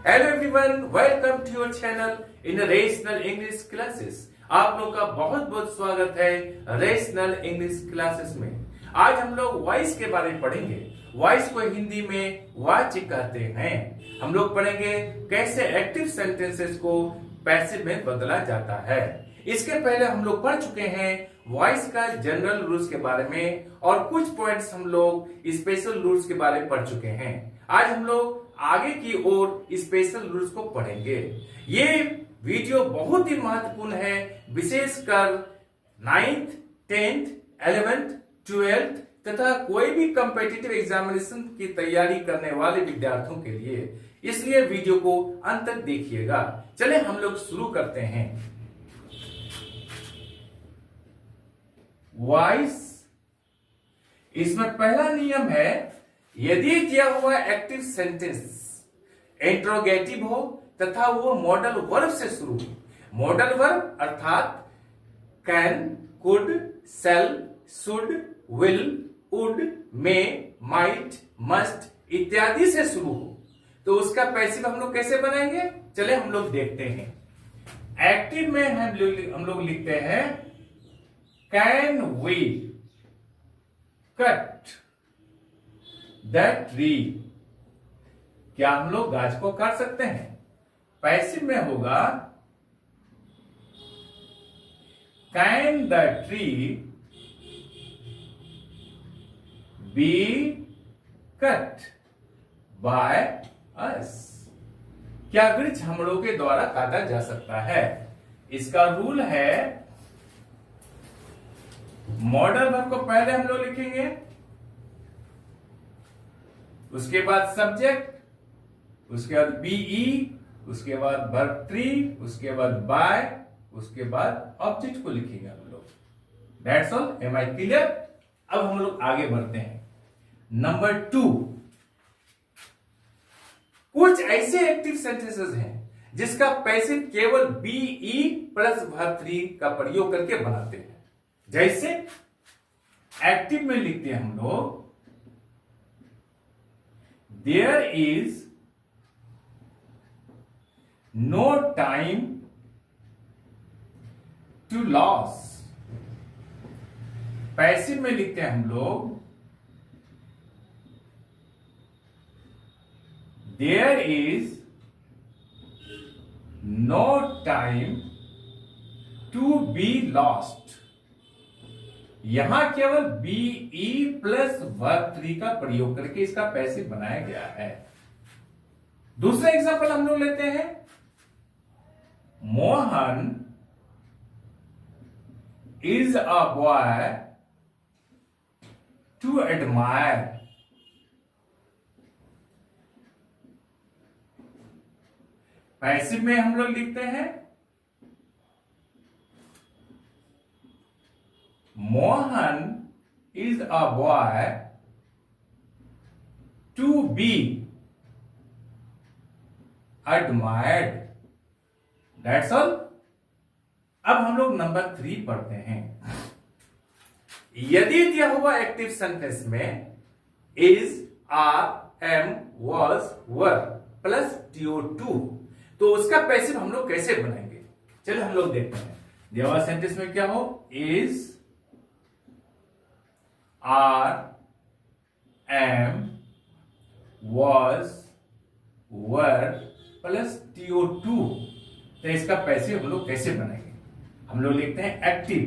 Hello everyone, welcome to your channel in rational English classes. आप लोग का बहुत बहुत स्वागत है रेशनल इंग्लिश क्लासेस में। आज हम लोग वॉइस के बारे में पढ़ेंगे। वॉइस को हिंदी में वाच्य कहते हैं। हम लोग पढ़ेंगे कैसे एक्टिव सेंटेंसेस को पैसिव में बदला जाता है। इसके पहले हम लोग पढ़ चुके हैं वॉइस का जनरल रूल्स के बारे में और कुछ पॉइंट्स हम लोग स्पेशल रूल्स के बारे में पढ़ चुके हैं। आज हम लोग आगे की ओर स्पेशल रूल्स को पढ़ेंगे। ये वीडियो बहुत ही महत्वपूर्ण है, विशेषकर 9th, 10th, 11th, 12th तथा कोई भी कॉम्पिटिटिव एग्जामिनेशन की तैयारी करने वाले विद्यार्थियों के लिए। इसलिए वीडियो को अंत तक देखिएगा। चले हम लोग शुरू करते हैं। वॉइस, इसमें पहला नियम है, यदि दिया हुआ एक्टिव सेंटेंस इंट्रोगेटिव हो तथा वो मॉडल वर्ब से शुरू हो। मॉडल वर्ब अर्थात can, could, shall, should, will, would, may, might, must इत्यादि से शुरू हो तो उसका पैसिव हम लोग कैसे बनाएंगे, चले हम लोग देखते हैं। एक्टिव में हम लोग लिखते हैं can we cut that tree. क्या हम लोग गाछ को काट सकते हैं? पैसिव में होगा can the tree be cut by us. क्या वृक्ष हम लोग के द्वारा काटा जा सकता है? इसका रूल है, मॉडल वर्ब को पहले हम लोग लिखेंगे, उसके बाद सब्जेक्ट, उसके बाद बीई, उसके बाद वर्ब ट्री, उसके बाद बाय, उसके बाद ऑब्जेक्ट को लिखेंगे हम लोग। That's all. Am I clear? अब हम लोग आगे बढ़ते हैं। नंबर 2, कुछ ऐसे एक्टिव सेंटेंसेस हैं जिसका पैसिव केवल बीई प्लस वर्ब ट्री का प्रयोग करके बनाते हैं। जैसे एक्टिव में लिखते हैं हम लोग there is no time to lose. Passive में लिखते हैं हम लोग there is no time to be lost. यहां केवल बीई प्लस वर्ब ट्री का प्रयोग करके इसका पैसिव बनाया गया है। दूसरा एग्जांपल हम लोग लेते हैं, Mohan is a boy to admire. Passive में हम लोग लिखते हैं Mohan is a boy to be admired. That's all. अब हम लोग नंबर 3 पढ़ते हैं। यदि दिया हुआ एक्टिव सेंटेंस में is, are, am, was, were plus TO2 तो उसका पैसिव हम लोग कैसे बनाएंगे, चलिए हम लोग देखते हैं। दिया हुआ सेंटेंस में क्या हो, is, are, am, was, were plus TO2 तो इसका पैसिव हम लोग कैसे बनाएंगे? हम लोग लिखते हैं एक्टिव।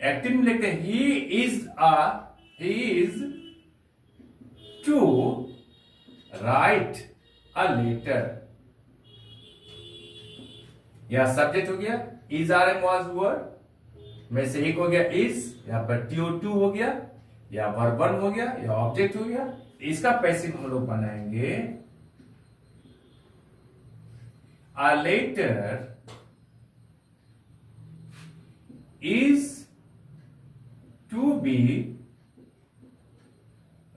एक्टिव में लिखते हैं he is to write a letter. यह सब्जेक्ट हो गया, is, are, am, was, were में से एक हो गया इज, यहां पर TO2 हो गया, या वर्ब 1 हो गया, या ऑब्जेक्ट हो गया। इसका पैसिव हम लोग बनाएंगे a letter is to be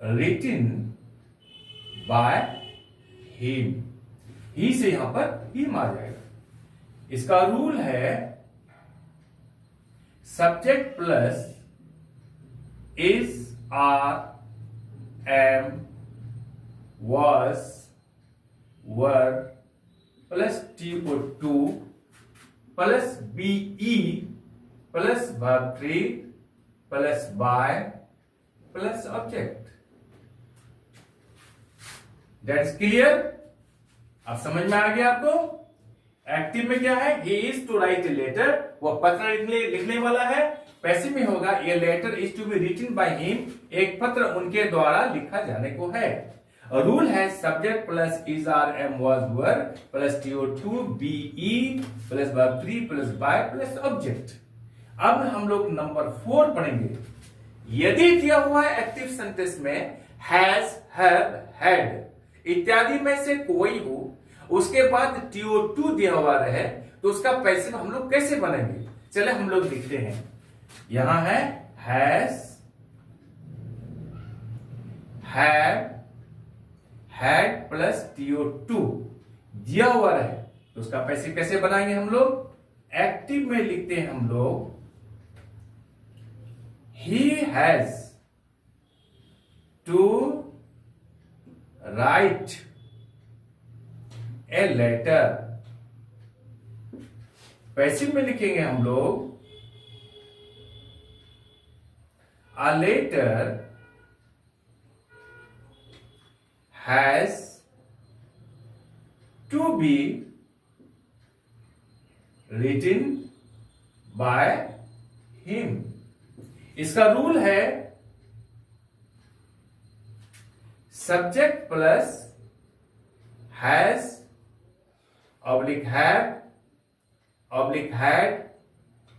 written by him। ही से यहां पर him आ जाएगा। इसका रूल है subject plus is, are, am, was, were plus TO2 plus BE plus verb 3 plus by plus object. That's clear? अब समझ में आ गया आपको? एक्टिव में क्या है? He is to write a letter. वो पत्र लिखने वाला है. पैसिव में होगा a letter is to be written by him. एक पत्र उनके द्वारा लिखा जाने को है. रूल है subject plus is are am was were plus TO2 BE plus verb 3 plus by plus object. अब हम लोग नंबर 4 पढ़ेंगे. यदि दिया हुआ है एक्टिव सेंटेंस में has, have, had इत्यादि में से कोई हो, उसके बाद TO2 दिया हुआ रहे, तो उसका पैसिव हम लोग कैसे बनेंगे? चले हम लोग लिखते हैं. यहां है has, have, had plus TO2 दिया हुआ रहे, तो उसका पैसिव कैसे बनाएंगे हम लोग? एक्टिव में लिखते हैं हम लोग he has to write a letter. Passive में लिखेंगे हम लोग a letter has to be written by him. इसका रूल है subject plus has oblique have oblique had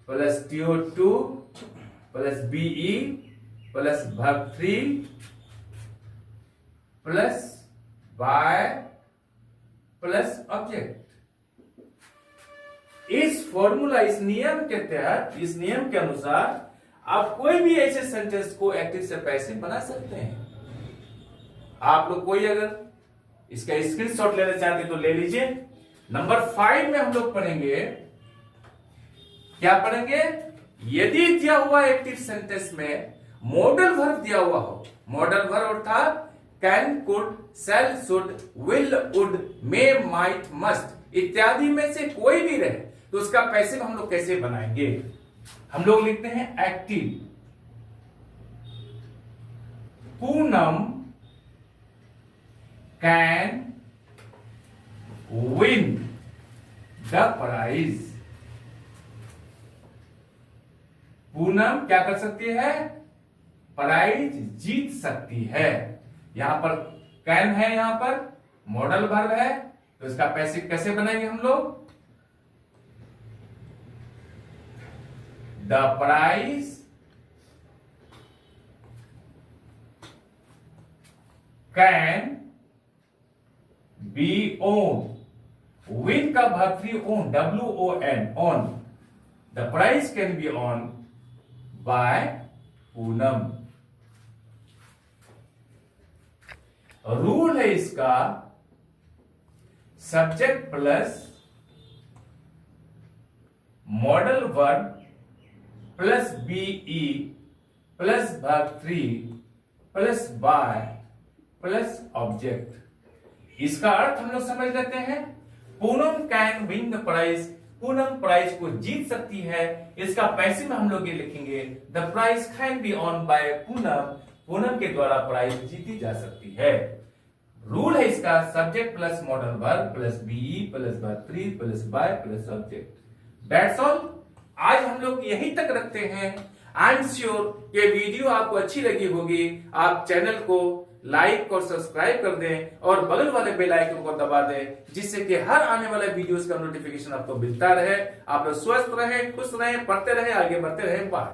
plus TO2 plus BE plus verb 3 plus by plus object. इस formula, इस नियम के तहत, इस नियम के अनुसार आप कोई भी ऐसे सेंटेंस को एक्टिव से पैसिव बना सकते हैं. आप लोग कोई अगर इसका स्क्रीनशॉट लेना चाहते हैं तो ले लीजिए. नंबर 5 में हम लोग पढ़ेंगे, क्या पढ़ेंगे? यदि दिया हुआ एक्टिव सेंटेंस में मॉडल वर्ब दिया हुआ हो, मॉडल वर्ब अर्थात can, could, shall, should, will, would, may, might, must इत्यादि में से कोई भी रहे, तो उसका पैसिव हम लोग कैसे बनाएंगे? हम लोग लिखते हैं active. Poonam can win the prize. Poonam क्या कर सकती है? प्राइज जीत सकती है. यहां पर कैन है, यहां पर मॉडल वर्ब है, तो इसका पैसिव कैसे बनाएंगे हम लोग? The prize can be owned. Win का verb 3 own, WON, on. The prize can be owned by Poonam. Rule है इसका subject plus modal verb plus BE plus verb 3 plus by plus object. इसका अर्थ हम लोग समझ लेते हैं. Poonam can win the prize, Poonam prize को जीत सकती है. इसका पैसिव में हम लोग ये लिखेंगे the prize can be won by Poonam, Poonam के द्वारा प्राइज जीती जा सकती है. रूल है इसका subject plus modal verb plus BE plus verb 3 plus by plus object. That's all. आज हम लोग यहीं तक रखते हैं. आई एम श्योर ये वीडियो आपको अच्छी लगी होगी. आप चैनल को लाइक और सब्सक्राइब कर दें और बगल वाले बेल आइकन को दबा दें, जिससे कि हर आने वाले वीडियोस का नोटिफिकेशन आपको मिलता रहे. आप लोग स्वस्थ रहें, खुश रहें, पढ़ते रहें, आगे बढ़ते रहें. बाय.